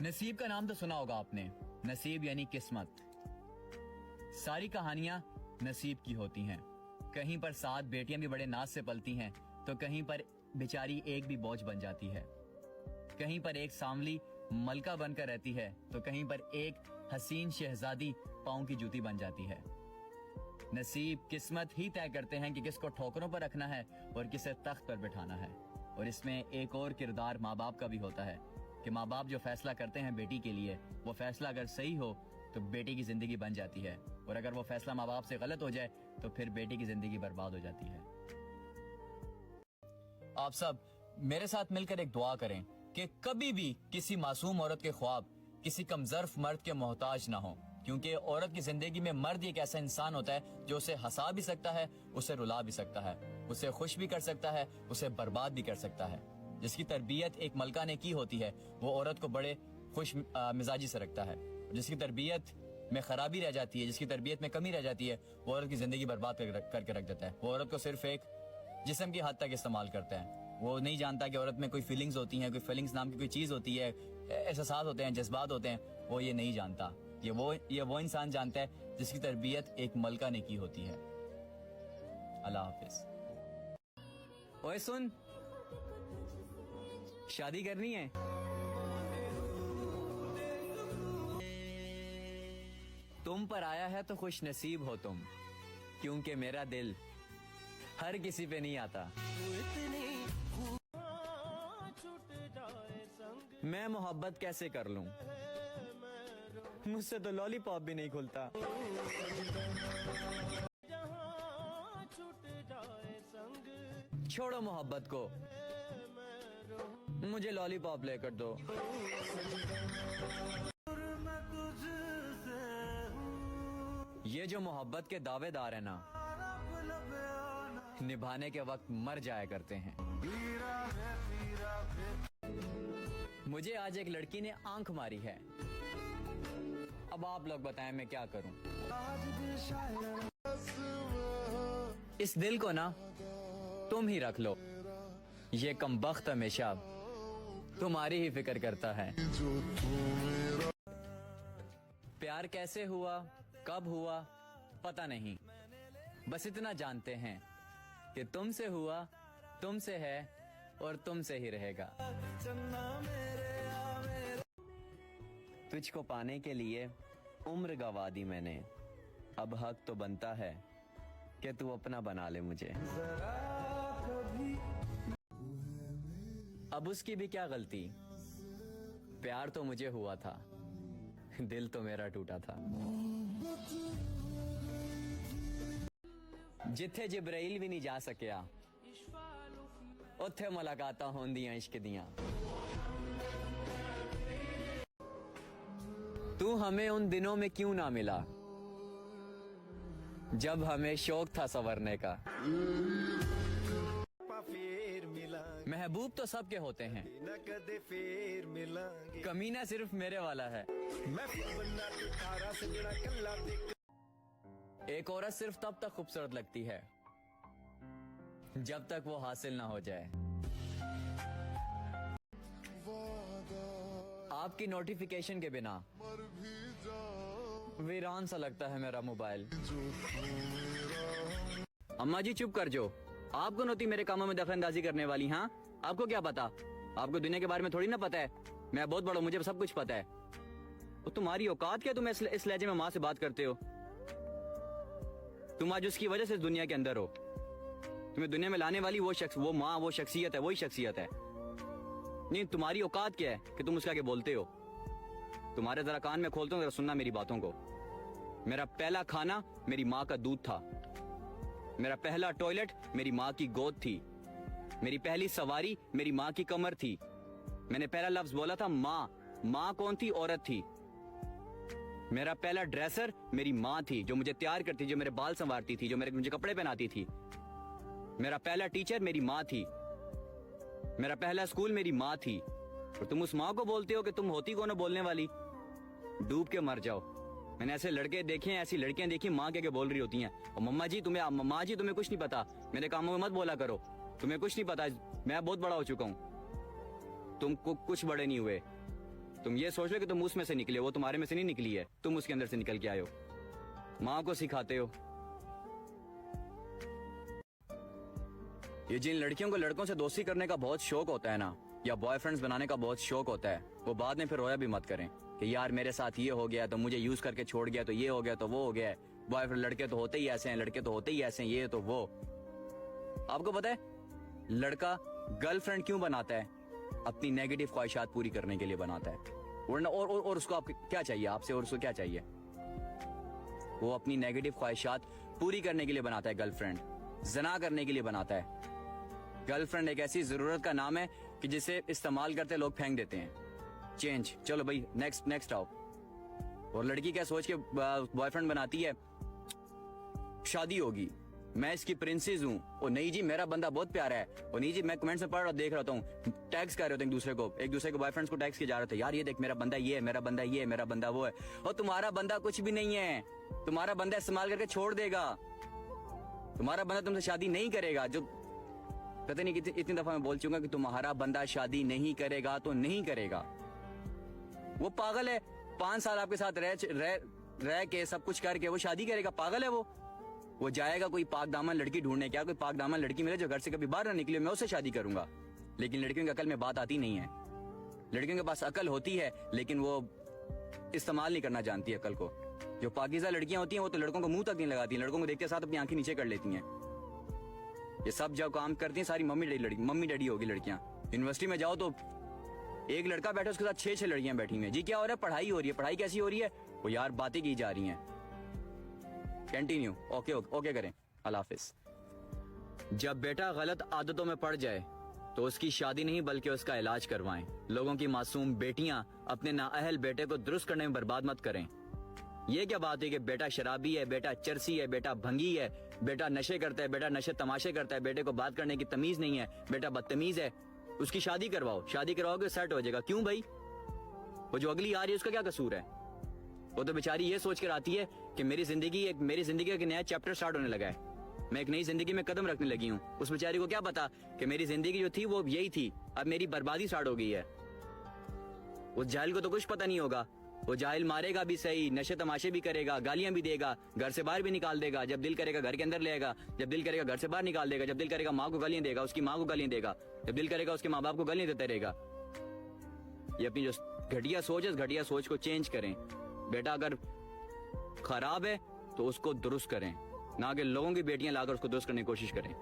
नसीब का नाम तो सुना होगा आपने। नसीब यानी किस्मत। सारी कहानियां नसीब की होती हैं। कहीं पर 7 बेटियां भी बड़े नाज से पलती हैं, तो कहीं पर बेचारी एक भी बोझ बन जाती है। कहीं पर एक सांवली मलका बनकर रहती है, तो कहीं पर एक हसीन शहजादी पाँव की जूती बन जाती है। नसीब, किस्मत ही तय करते हैं कि किसको ठोकरों पर रखना है और किसे तख्त पर बिठाना है। और इसमें एक और किरदार माँ बाप का भी होता है कि माँ बाप जो फैसला करते हैं बेटी के लिए, वो फैसला अगर सही हो तो बेटी की जिंदगी बन जाती है, और अगर वो फैसला माँ बाप से गलत हो जाए तो फिर बेटी की जिंदगी बर्बाद हो जाती है। आप सब मेरे साथ मिलकर एक दुआ करें कि कभी भी किसी मासूम औरत के ख्वाब किसी कमजोर मर्द के मोहताज ना हो, क्योंकि औरत की जिंदगी में मर्द एक ऐसा इंसान होता है जो उसे हंसा भी सकता है, उसे रुला भी सकता है, उसे खुश भी कर सकता है, उसे बर्बाद भी कर सकता है। जिसकी तरबियत एक मलका ने की होती है, वो औरत को बड़े खुश मिजाजी से रखता है। जिसकी तरबियत में खराबी रह जाती है, जिसकी तरबियत में कमी रह जाती है, वो औरत की जिंदगी बर्बाद करके रख देता है। वो औरत को सिर्फ एक जिस्म की हद तक इस्तेमाल करता है। वो नहीं जानता कि औरत में कोई फीलिंग्स होती हैं, कोई फीलिंग्स नाम की कोई चीज होती है, एहसास होते हैं, जज्बात होते हैं। वो ये नहीं जानता। ये वो इंसान जानता है जिसकी तरबियत एक मलका ने की होती है। अल्लाह हाफिज। ओए सुन, शादी करनी है? तुम पर आया है तो खुश नसीब हो तुम, क्योंकि मेरा दिल हर किसी पे नहीं आता। मैं मोहब्बत कैसे कर लूं? मुझसे तो लॉलीपॉप भी नहीं खुलता। छोड़ो मोहब्बत को, मुझे लॉलीपॉप लेकर दो। ये जो मोहब्बत के दावेदार है ना, निभाने के वक्त मर जाया करते हैं। मुझे आज एक लड़की ने आंख मारी है। अब आप लोग बताएं मैं क्या करूं? इस दिल को ना तुम ही रख लो। ये कमबख्त हमेशा तुम्हारी ही फिक्र करता है। प्यार कैसे हुआ, कब हुआ, पता नहीं। बस इतना जानते हैं कि तुमसे हुआ, तुमसे है और तुमसे ही रहेगा। तुझको पाने के लिए उम्र गवा दी मैंने, अब हक तो बनता है कि तू अपना बना ले मुझे। अब उसकी भी क्या गलती, प्यार तो मुझे हुआ था, दिल तो मेरा टूटा था। जिथे जिब्राइल भी नहीं जा सकिया, उत्थे मुलाकातां होंदियां इश्क दियां। तू हमें उन दिनों में क्यों ना मिला, जब हमें शौक था संवरने का। महबूब तो सबके होते हैं, कमीना सिर्फ मेरे वाला है। एक औरत सिर्फ तब तक खूबसूरत लगती है जब तक वो हासिल ना हो जाए। आपकी नोटिफिकेशन के बिना वीरान सा लगता है मेरा मोबाइल। अम्मा जी चुप कर जो, आपको नोती मेरे कामों में दखलंदाजी करने वाली। हाँ, आपको क्या पता? आपको दुनिया के बारे में थोड़ी ना पता है। मैं बहुत बड़ा हूं, मुझे सब कुछ पता है। तो तुम्हारी औकात क्या, तुम इस लहजे में माँ से बात करते हो? तुम आज उसकी वजह से इस दुनिया के अंदर हो। तुम्हें दुनिया में लाने वाली वो शख्स, वो माँ, वो शख्सियत है, वही शख्सियत है। नहीं, तुम्हारी औकात क्या है कि तुम उसके आगे बोलते हो? तुम्हारे जरा कान में खोलता हूँ, जरा सुनना मेरी बातों को। मेरा पहला खाना मेरी माँ का दूध था। मेरा पहला टॉयलेट मेरी माँ की गोद थी। मेरी पहली सवारी मेरी माँ की कमर थी। मैंने पहला लफ्ज बोला था माँ। माँ कौन थी? औरत थी। मेरा पहला ड्रेसर मेरी माँ थी, जो मुझे तैयार करती, जो मेरे बाल संवारती थी, जो मुझे कपड़े पहनाती थी। मेरा पहला टीचर मेरी माँ थी। मेरा पहला स्कूल मेरी माँ थी। और तुम उस माँ को बोलते हो कि तुम होती कौन हो बोलने वाली? डूब के मर जाओ। मैंने ऐसे लड़के देखे हैं, ऐसी लड़कियां देखी, माँ के बोल रही होती हैं, और माँ जी तुम्हें कुछ नहीं पता, मेरे कामों में मत बोला करो, तुम्हें कुछ नहीं पता, मैं बहुत बड़ा हो चुका हूँ। तुम कुछ बड़े नहीं हुए। तुम ये सोच लो कि तुम उसमें से निकले, वो तुम्हारे में से नहीं निकली है, तुम उसके अंदर से निकल के आए हो। माँ को सिखाते हो। ये जिन लड़कियों को लड़कों से दोस्ती करने का बहुत शौक होता है ना, या बॉयफ्रेंड्स बनाने का बहुत शौक होता है, वो बाद में फिर रोया भी मत करें कि यार मेरे साथ ये हो गया तो मुझे यूज करके छोड़ गया, तो ये हो गया तो वो हो गया। बॉयफ्रेंड, लड़के तो होते ही ऐसे हैं, लड़के तो होते ही ऐसे हैं, ये तो वो। आपको पता है लड़का गर्लफ्रेंड क्यों बनाता है? अपनी नेगेटिव ख्वाहिशात पूरी करने के लिए बनाता है। वरना और उसको आप क्या चाहिए, आपसे और उसको क्या चाहिए? वो अपनी नेगेटिव ख्वाहिशात पूरी करने के लिए बनाता है गर्लफ्रेंड, जना करने के लिए बनाता है। गर्लफ्रेंड एक ऐसी जरूरत का नाम है कि जिसे इस्तेमाल करते लोग फेंक देते हैं। चेंज, चलो भाई नेक्स्ट आओ। और लड़की क्या सोच के बॉयफ्रेंड बनाती है? शादी होगी, मैं इसकी प्रिंसेस हूँ। और नहीं जी मेरा बंदा बहुत प्यारा है। और नहीं जी मैं कमेंट्स में पढ़ रहा देख रहा हूँ, टैग्स कर रहे होते एक दूसरे को बॉयफ्रेंड्स को टैग्स किए जा रहे थे, यार ये देख मेरा बंदा ये है, मेरा बंदा ये है, मेरा बंदा वो है। और तुम्हारा बंदा कुछ भी नहीं है, तुम्हारा बंदा इस्तेमाल करके छोड़ देगा। तुम्हारा बंदा तुमसे शादी नहीं करेगा। जो पता नहीं इतनी दफा मैं बोल चुका कि तुम्हारा बंदा शादी नहीं करेगा तो नहीं करेगा। वो पागल है, 5 साल आपके साथ रह के सब कुछ करके वो शादी करेगा? पागल है वो जाएगा कोई पाक दामन लड़की ढूंढने। क्या कोई पाक दामन लड़की मिले जो घर से कभी बाहर ना निकले, मैं उससे शादी करूंगा। लेकिन लड़कियों की अकल में बात आती नहीं है। लड़कियों के पास अकल होती है लेकिन वो इस्तेमाल नहीं करना जानती है अकल को। जो पाकीज़ा लड़कियां होती हैं वो तो लड़कों को मुंह तक नहीं लगाती, लड़कों को देखते साथ अपनी आंखें नीचे कर लेती हैं। ये सब जब काम करती हैं सारी मम्मी डैडी होगी लड़कियां। यूनिवर्सिटी में जाओ तो एक लड़का बैठा उसके साथ 6 लड़कियां बैठी हैं। जी क्या हो रहा है? पढ़ाई हो रही है। पढ़ाई कैसी हो रही है? वो यार बातें की जा रही हैं। कंटिन्यू, ओके करें, अल्लाह हाफिज। जब बेटा गलत आदतों में पड़ जाए तो उसकी शादी नहीं बल्कि उसका इलाज करवाएं। लोगों की मासूम बेटियां अपने नाअहल बेटे को दुरुस्त करने में बर्बाद मत करें। ये क्या बात है कि बेटा शराबी है, बेटा चरसी है, बेटा भंगी है, बेटा नशे करता है, बेटा नशे तमाशे करता है, बेटे को बात करने की तमीज नहीं है, बेटा बदतमीज है, उसकी शादी करवाओ। शादी करवाओगे सेट हो जाएगा। क्यों भाई? वो जो अगली आ रही है उसका क्या कसूर है? वो तो बेचारी ये सोच कर आती है कि मेरी जिंदगी का एक नया चैप्टर स्टार्ट होने लगा है, मैं एक नई जिंदगी में कदम रखने लगी हूँ। उस बेचारी को क्या पता कि मेरी जिंदगी जो थी वो यही थी, अब मेरी बर्बादी स्टार्ट हो गई है। उस जाहिल को तो कुछ पता नहीं होगा। वो जाहिल मारेगा भी सही, नशे तमाशे भी करेगा, गालियां भी देगा, घर से बाहर भी निकाल देगा। जब दिल करेगा घर के अंदर ले आएगा, जब दिल करेगा घर से बाहर निकाल देगा, जब दिल करेगा माँ को गालियां देगा, उसकी माँ को गालियां देगा, जब दिल करेगा उसके माँ बाप को गालियां देता रहेगा। ये अपनी जो घटिया सोच है, इस घटिया सोच को चेंज करें। बेटा अगर खराब है तो उसको दुरुस्त करें, ना कि लोगों की बेटियां लाकर उसको दुरुस्त करने की कोशिश करें।